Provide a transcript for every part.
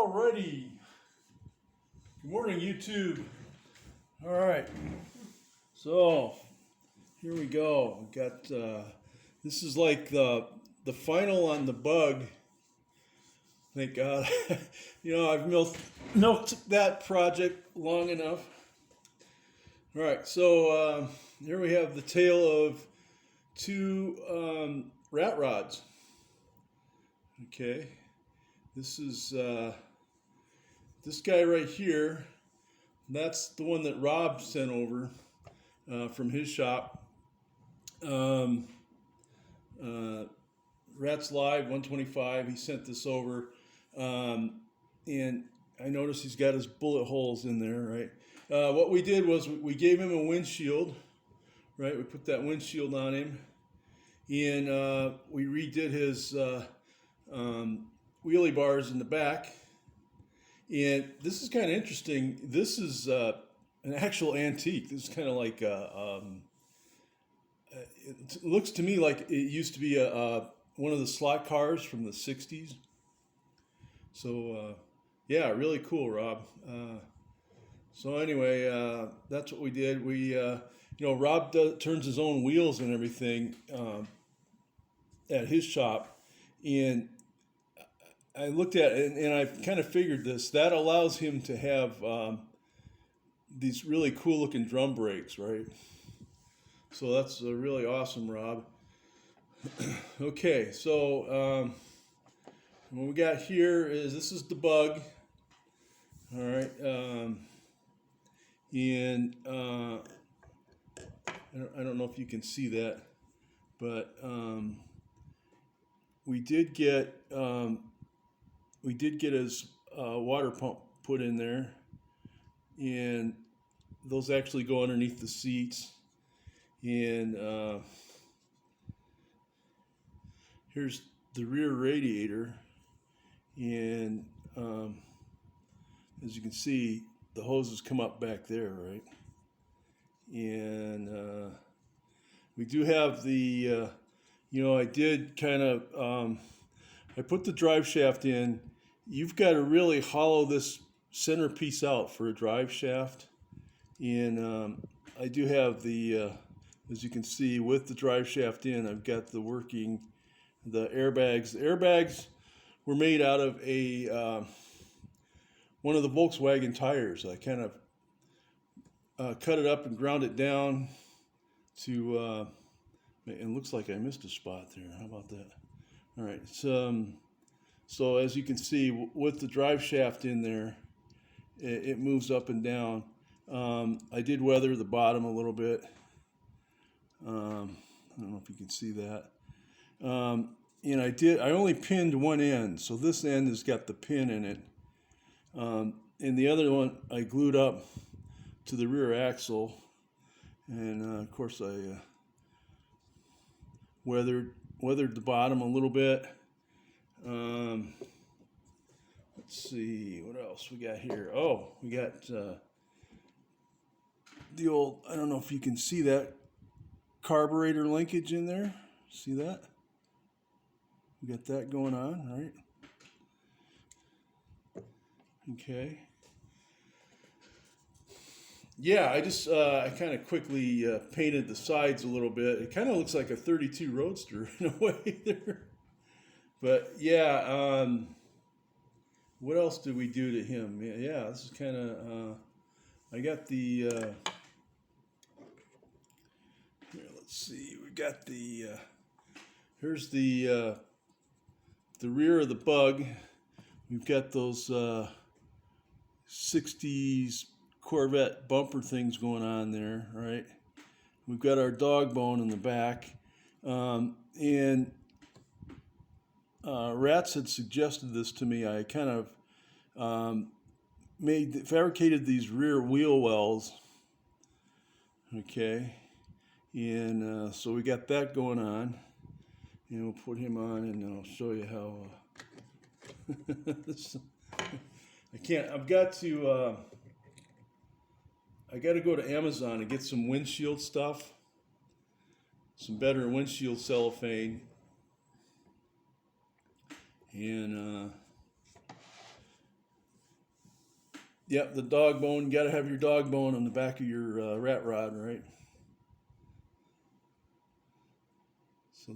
Alrighty. Good morning, YouTube. All right. So here we go. We got this is like the final on the bug. Thank God. I've milked that project long enough. All right. So here we have the tale of two rat rods. Okay. This is this guy right here. That's the one that Rob sent over from his shop. Rats Live 125. He sent this over, and I noticed he's got his bullet holes in there. Right. What we did was we gave him a windshield. Right. We put that windshield on him, and we redid his wheelie bars in the back. And this is kind of interesting. This is an actual antique. This is kind of like it looks to me like it used to be one of the slot cars from the '60s. So yeah, really cool, Rob. So anyway, that's what we did. We Rob turns his own wheels and everything at his shop, and I looked at it and I kind of figured this. That allows him to have these really cool looking drum brakes, right? So that's really awesome, Rob. Okay, so what we got here is this is the bug. All right, and I don't know if you can see that, but we did get his water pump put in there, and those actually go underneath the seats. And here's the rear radiator, and as you can see, the hoses come up back there, right? And we do have the, I did kind of, I put the drive shaft in. You've got to really hollow this centerpiece out for a drive shaft. And I do have the, as you can see, with the drive shaft in, I've got the airbags. The airbags were made out of one of the Volkswagen tires. I kind of cut it up and ground it down to, and looks like I missed a spot there. How about that? All right, so as you can see, with the drive shaft in there, it moves up and down. I did weather the bottom a little bit. I don't know if you can see that. And I only pinned one end, so this end has got the pin in it. And the other one I glued up to the rear axle. And of course I weathered the bottom a little bit. Let's see what else we got here. Oh, we got the old, I don't know if you can see that carburetor linkage in there. See that? We got that going on, right? Okay. Yeah, I kind of quickly painted the sides a little bit. It kind of looks like a 32 Roadster in a way there. But yeah, what else did we do to him? Yeah, this is kind of, I got the, here, let's see, we got the, here's the rear of the bug. We've got those 60s Corvette bumper things going on there, right? We've got our dog bone in the back. And Rats had suggested this to me. I kind of fabricated these rear wheel wells. Okay, and so we got that going on. And we'll put him on, and I'll show you how. I can't. I got to go to Amazon and get some windshield stuff, some better windshield cellophane. And Yep, the dog bone. You got to have your dog bone on the back of your rat rod, right? So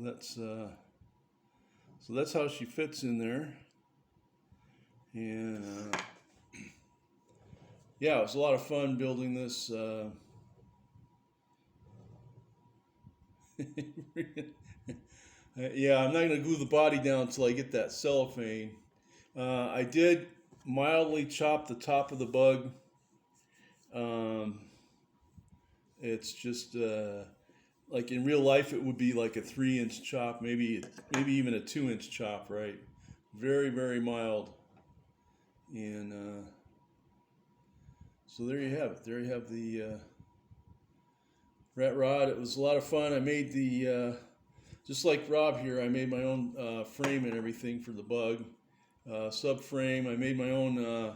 that's how she fits in there. And yeah, it was a lot of fun building this. Yeah, I'm not gonna glue the body down until I get that cellophane. I did mildly chop the top of the bug. Um, it's just like in real life, it would be like a 3-inch chop, maybe even a 2-inch chop, right? Very, very mild. And so there you have it. There you have the rat rod. It was a lot of fun. I made the just like Rob here. I made my own frame and everything for the bug subframe. I made my own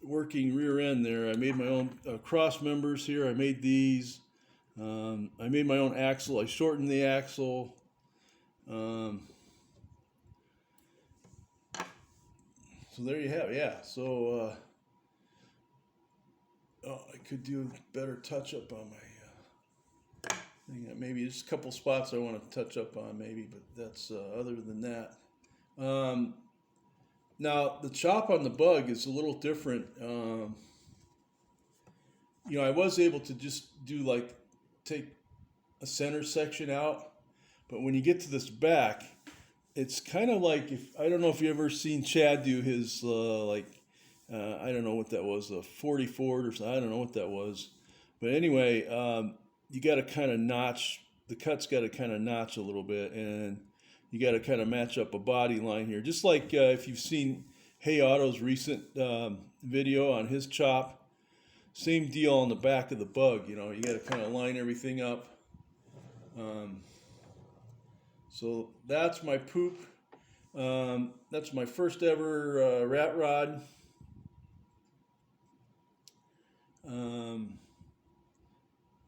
working rear end there. I made my own cross members here. I made these. I made my own axle. I shortened the axle. So there you have it. Yeah. So oh, I could do a better touch up on my thing. Maybe just a couple spots I want to touch up on, maybe, but that's other than that. Now the chop on the bug is a little different. I was able to just do like take a center section out, but when you get to this back, it's kind of like I don't know if you ever seen Chad do his I don't know what that was, a 40 Ford or something. I don't know what that was, but anyway, you got to kind of notch the cut's got to kind of notch a little bit, and you got to kind of match up a body line here, just like if you've seen Hey Auto's recent video on his chop. Same deal on the back of the bug. You got to kind of line everything up. So that's my poop. That's my first ever rat rod.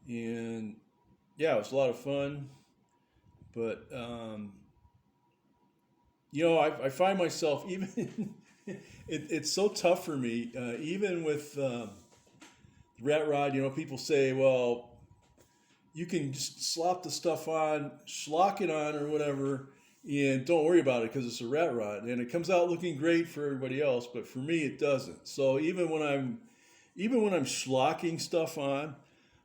And yeah, it was a lot of fun. But I find myself even it's so tough for me, even with rat rod. People say, well, you can just slop the stuff on, schlock it on or whatever, and don't worry about it because it's a rat rod, and it comes out looking great for everybody else, but for me it doesn't. So even when I'm schlocking stuff on,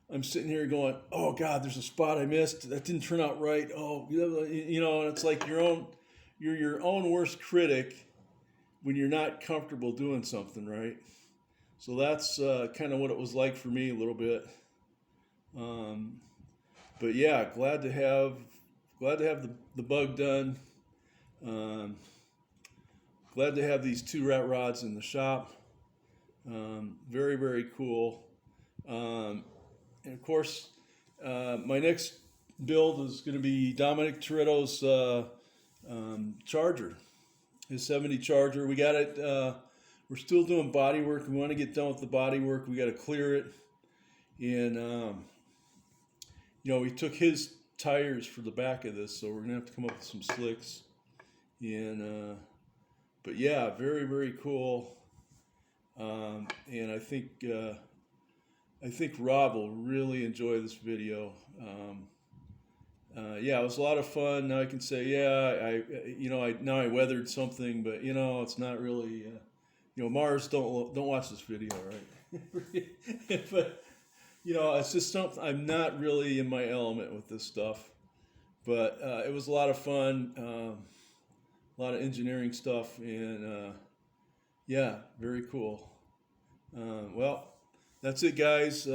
I'm sitting here going, oh God, there's a spot I missed. That didn't turn out right. Oh, and it's like you're your own worst critic when you're not comfortable doing something, right? So that's kind of what it was like for me a little bit. But yeah, glad to have the bug done. Glad to have these 2 rat rods in the shop. Very, very cool. And of course, my next build is going to be Dominic Toretto's Charger, his 70 Charger. We got it. We're still doing body work. We want to get done with the body work. We got to clear it. And, we took his tires for the back of this, so we're going to have to come up with some slicks. And, but yeah, very, very cool. And I think Rob will really enjoy this video. Yeah, it was a lot of fun. Now I can say, yeah, I weathered something, but it's not really, Mars don't watch this video, right? But it's just something I'm not really in my element with this stuff. But it was a lot of fun, a lot of engineering stuff, and yeah, very cool. Well, that's it, guys.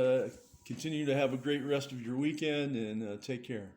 Continue to have a great rest of your weekend, and take care.